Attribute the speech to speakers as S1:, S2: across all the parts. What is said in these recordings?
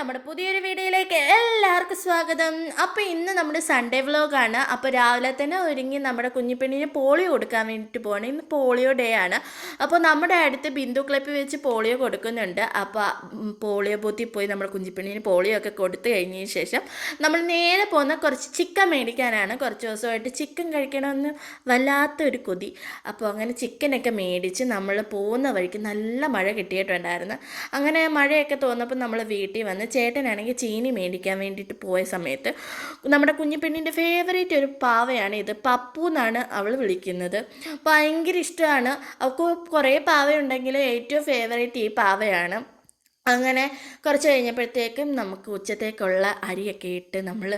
S1: നമ്മുടെ പുതിയൊരു വീഡിയോയിലേക്ക് എല്ലാവർക്കും സ്വാഗതം. അപ്പോൾ ഇന്ന് നമ്മുടെ സൺഡേ വ്ലോഗാണ്. അപ്പോൾ രാവിലെ തന്നെ ഒരുങ്ങി നമ്മുടെ കുഞ്ഞിപ്പെണ്ണിന് പോളിയോ കൊടുക്കാൻ വേണ്ടിയിട്ട് പോകണം. ഇന്ന് പോളിയോ ഡേ ആണ്. അപ്പോൾ നമ്മുടെ അടുത്ത് ബിന്ദു ക്ലബ്ബിൽ വെച്ച് പോളിയോ കൊടുക്കുന്നുണ്ട്. അപ്പോൾ പോളിയോ ബൂത്തിൽ പോയി നമ്മുടെ കുഞ്ഞിപ്പെണ്ണിന് പോളിയോ ഒക്കെ കൊടുത്തു കഴിഞ്ഞതിന് ശേഷം നമ്മൾ നേരെ പോകുന്ന കുറച്ച് ചിക്കൻ മേടിക്കാനാണ്. കുറച്ച് ദിവസമായിട്ട് ചിക്കൻ കഴിക്കണമെന്ന് വല്ലാത്തൊരു കൊതി. അപ്പോൾ അങ്ങനെ ചിക്കനൊക്കെ മേടിച്ച് നമ്മൾ പോകുന്ന വഴിക്ക് നല്ല മഴ കിട്ടിയിട്ടുണ്ടായിരുന്നു. അങ്ങനെ മഴയൊക്കെ തോന്നപ്പോൾ നമ്മൾ വീട്ടിൽ വന്ന് ചേട്ടനാണെങ്കിൽ ചീനി മേടിക്കാൻ വേണ്ടിയിട്ട് പോയ സമയത്ത് നമ്മുടെ കുഞ്ഞിപ്പെണ്ണിൻ്റെ ഫേവറേറ്റ് ഒരു പാവയാണ് ഇത്. പപ്പു എന്നാണ് അവൾ വിളിക്കുന്നത്. ഭയങ്കര ഇഷ്ടമാണ് അവൾക്ക്. കുറേ പാവയുണ്ടെങ്കിലും ഏറ്റവും ഫേവറേറ്റ് ഈ പാവയാണ്. അങ്ങനെ കുറച്ച് കഴിഞ്ഞപ്പോഴത്തേക്കും നമുക്ക് ഉച്ചത്തേക്കുള്ള അരിയൊക്കെ ഇട്ട് നമ്മൾ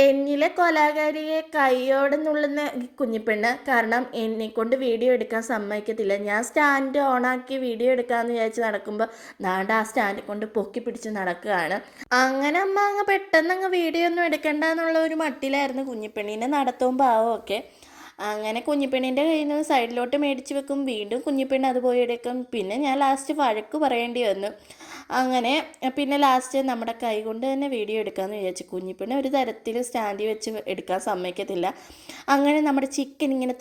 S1: എന്നിലെ കൊലാകാരിയെ കൈയോടെ നുള്ളുന്ന കുഞ്ഞിപ്പെണ്ണ്. കാരണം എന്നെക്കൊണ്ട് വീഡിയോ എടുക്കാൻ സമ്മതിക്കത്തില്ല. ഞാൻ സ്റ്റാൻഡ് ഓണാക്കി വീഡിയോ എടുക്കാമെന്ന് വിചാരിച്ച് നടക്കുമ്പോൾ നാണ്ട ആ സ്റ്റാൻഡ് കൊണ്ട് പൊക്കി പിടിച്ച് നടക്കുകയാണ്. അങ്ങനെ അമ്മ അങ്ങ് പെട്ടെന്ന് അങ്ങ് വീഡിയോ ഒന്നും എടുക്കണ്ട എന്നുള്ള ഒരു മട്ടിലായിരുന്നു കുഞ്ഞിപ്പെണ്ണിൻ്റെ നടത്തവും പാവവും ഒക്കെ. അങ്ങനെ കുഞ്ഞിപ്പെണ്ണിൻ്റെ കയ്യിൽ നിന്ന് സൈഡിലോട്ട് മേടിച്ച് വെക്കും. വീണ്ടും കുഞ്ഞിപ്പെണ്ണ് അത് പോയി എടുക്കും. പിന്നെ ഞാൻ ലാസ്റ്റ് വഴക്ക് പറയേണ്ടി വന്നു. അങ്ങനെ പിന്നെ ലാസ്റ്റ് നമ്മുടെ കൈ കൊണ്ട് തന്നെ വീഡിയോ എടുക്കാമെന്ന് വിചാരിച്ചു. കുഞ്ഞിപ്പെണ്ണ് ഒരു തരത്തിൽ സ്റ്റാൻഡിൽ വെച്ച് എടുക്കാൻ സമ്മതിക്കത്തില്ല. അങ്ങനെ നമ്മുടെ ചിക്കൻ ഇങ്ങനെ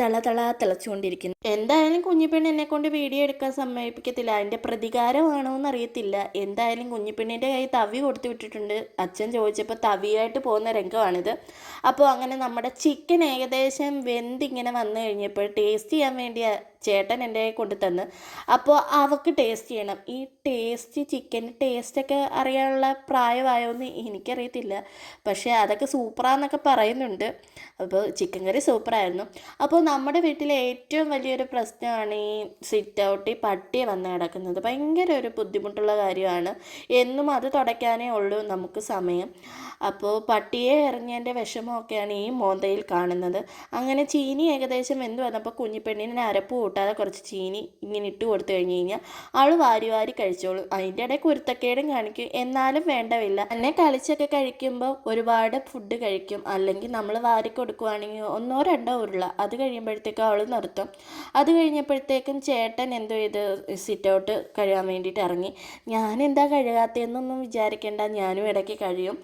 S1: തിളച്ചുകൊണ്ടിരിക്കുന്നു. എന്തായാലും കുഞ്ഞിപ്പെണ്ണ് എന്നെ കൊണ്ട് വീഡിയോ എടുക്കാൻ സമ്മതിപ്പിക്കത്തില്ല. അതിൻ്റെ പ്രതികാരമാണോ എന്നറിയത്തില്ല. എന്തായാലും കുഞ്ഞിപ്പെണ്ണിൻ്റെ കൈ തവി കൊടുത്തു വിട്ടിട്ടുണ്ട്. അച്ഛൻ ചോദിച്ചപ്പോൾ തവിയായിട്ട് പോകുന്ന രംഗമാണിത്. അപ്പോൾ അങ്ങനെ നമ്മുടെ ചിക്കൻ ഏകദേശം വെന്തിങ്ങനെ വന്നു കഴിഞ്ഞപ്പോൾ ടേസ്റ്റ് ചെയ്യാൻ വേണ്ടി ചേട്ടൻ എൻ്റെ കൊണ്ട് തന്ന്. അപ്പോൾ അവൾക്ക് ടേസ്റ്റ് ചെയ്യണം. ഈ ചിക്കൻ ടേസ്റ്റൊക്കെ അറിയാനുള്ള പ്രായമായോന്ന് എനിക്കറിയത്തില്ല. പക്ഷേ അതൊക്കെ സൂപ്പറാന്നൊക്കെ പറയുന്നുണ്ട്. അപ്പോൾ ചിക്കൻ കറി സൂപ്പറായിരുന്നു. അപ്പോൾ നമ്മുടെ വീട്ടിലെ ഏറ്റവും വലിയൊരു പ്രശ്നമാണ് ഈ സിറ്റ് ഔട്ട്, ഈ പട്ടി വന്ന് കിടക്കുന്നത്. ഭയങ്കര ഒരു ബുദ്ധിമുട്ടുള്ള കാര്യമാണ്. എന്നും അത് തുടയ്ക്കാനേ ഉള്ളൂ നമുക്ക് സമയം. അപ്പോൾ പട്ടിയെ എറിഞ്ഞതിൻ്റെ വിഷമമൊക്കെയാണ് ഈ മോന്തയിൽ കാണുന്നത്. അങ്ങനെ ചീനി ഏകദേശം വെന്ത് വന്നപ്പോൾ കുഞ്ഞിപ്പെണ്ണിന് അരപ്പ് കൂട്ടാതെ കുറച്ച് ചീനി ഇങ്ങനെ ഇട്ട് കൊടുത്തു കഴിഞ്ഞ് കഴിഞ്ഞാൽ അവൾ വാരി വാരി കഴിച്ചോളും. അതിൻ്റെ ഇടയ്ക്ക് കുരുത്തക്കേടും കാണിക്കും. എന്നാലും വേണ്ടവില്ല. എന്നെ കളിച്ചൊക്കെ കഴിക്കുമ്പോൾ ഒരുപാട് ഫുഡ് കഴിക്കും. അല്ലെങ്കിൽ നമ്മൾ വാരി കൊടുക്കുവാണെങ്കിൽ 1-2 ഉരുള. അത് കഴിയുമ്പോഴത്തേക്കും അവൾ നിർത്തും. അത് കഴിഞ്ഞപ്പോഴത്തേക്കും ചേട്ടൻ എന്തോ ഇത് സിറ്റ് ഔട്ട് കഴുകാൻ വേണ്ടിയിട്ട് ഇറങ്ങി. ഞാനെന്താ കഴുകാത്തതെന്നൊന്നും വിചാരിക്കേണ്ട, ഞാനും ഇടയ്ക്ക് കഴിയും.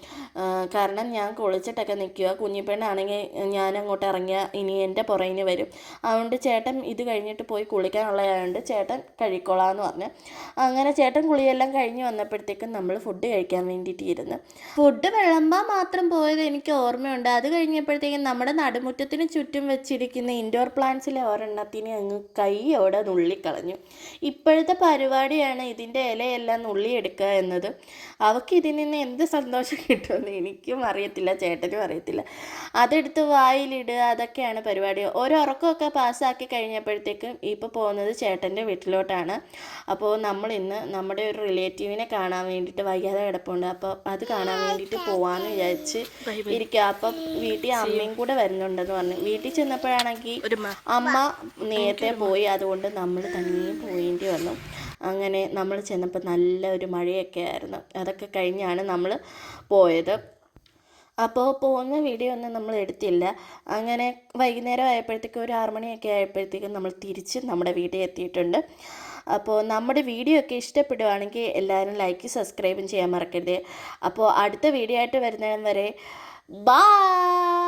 S1: കാരണം ഞാൻ കുളിച്ചിട്ടൊക്കെ നിൽക്കുക. കുഞ്ഞിപ്പെണ്ണാണെങ്കിൽ ഞാൻ അങ്ങോട്ട് ഇറങ്ങിയാൽ ഇനി എൻ്റെ പുറകിന് വരും. അതുകൊണ്ട് ചേട്ടൻ ഇത് കഴിഞ്ഞിട്ട് പോയി കുളിക്കാനുള്ളതായതുകൊണ്ട് ചേട്ടൻ കഴിക്കോളാന്ന് പറഞ്ഞു. അങ്ങനെ ചേട്ടൻ കുളിയെല്ലാം കഴിഞ്ഞ് വന്നപ്പോഴത്തേക്കും നമ്മൾ ഫുഡ് കഴിക്കാൻ വേണ്ടിയിട്ട് ഇരുന്ന് ഫുഡ് വിളമ്പാൻ മാത്രം പോയത് എനിക്ക് ഓർമ്മയുണ്ട്. അത് കഴിഞ്ഞപ്പോഴത്തേക്കും നമ്മുടെ നടുമുറ്റത്തിന് ചുറ്റും വെച്ചിരിക്കുന്ന ഇൻഡോർ പ്ലാന്റ്സിലെ ഒരെണ്ണത്തിനെ അങ്ങ് കൈയോടെ നുള്ളിക്കളഞ്ഞു. ഇപ്പോഴത്തെ പരിപാടിയാണ് ഇതിൻ്റെ ഇലയെല്ലാം നുള്ളിയെടുക്കുക എന്നത്. അവൾക്ക് ഇതിൽ നിന്ന് എന്ത് സന്തോഷം കിട്ടുമെന്ന് എനിക്കും അറിയത്തില്ല, ചേട്ടനും അറിയത്തില്ല. അതെടുത്ത് വായിലിടുക, അതൊക്കെയാണ് പരിപാടി. ഉറക്കമൊക്കെ പാസ്സാക്കി കഴിഞ്ഞപ്പോഴത്തേക്കും ഇപ്പോൾ പോകുന്നത് ചേട്ടൻ്റെ വീട്ടിലോട്ടാണ്. അപ്പോൾ നമ്മൾ ഇന്ന് നമ്മുടെ ഒരു റിലേറ്റീവിനെ കാണാൻ വേണ്ടിയിട്ട് വൈകാതെ കിടപ്പുണ്ട്. അപ്പോൾ അത് കാണാൻ വേണ്ടിയിട്ട് പോകാമെന്ന് വിചാരിച്ച് ഇരിക്കുക. അപ്പം വീട്ടിൽ അമ്മയും കൂടെ വരുന്നുണ്ടെന്ന് പറഞ്ഞു. വീട്ടിൽ ചെന്നപ്പോഴാണെങ്കിൽ അമ്മ നേരത്തെ പോയി. അതുകൊണ്ട് നമ്മൾ തന്നെയും പോയേണ്ടി വന്നു. അങ്ങനെ നമ്മൾ ചെന്നപ്പോൾ നല്ല ഒരു മഴയൊക്കെ ആയിരുന്നു. അതൊക്കെ കഴിഞ്ഞാണ് നമ്മൾ പോയത്. അപ്പോൾ പോകുന്ന വീഡിയോ ഒന്നും നമ്മൾ എടുത്തില്ല. അങ്ങനെ വൈകുന്നേരം ആയപ്പോഴത്തേക്കും ഒരു 6 മണിയൊക്കെ ആയപ്പോഴത്തേക്കും നമ്മൾ തിരിച്ച് നമ്മുടെ വീട്ടിൽ എത്തിയിട്ടുണ്ട്. അപ്പോൾ നമ്മുടെ വീഡിയോ ഒക്കെ ഇഷ്ടപ്പെടുവാണെങ്കിൽ എല്ലാവരും ലൈക്ക് സബ്സ്ക്രൈബും ചെയ്യാൻ മറക്കരുത്. അപ്പോൾ അടുത്ത വീഡിയോ ആയിട്ട് വരുന്നവരെ ബൈ.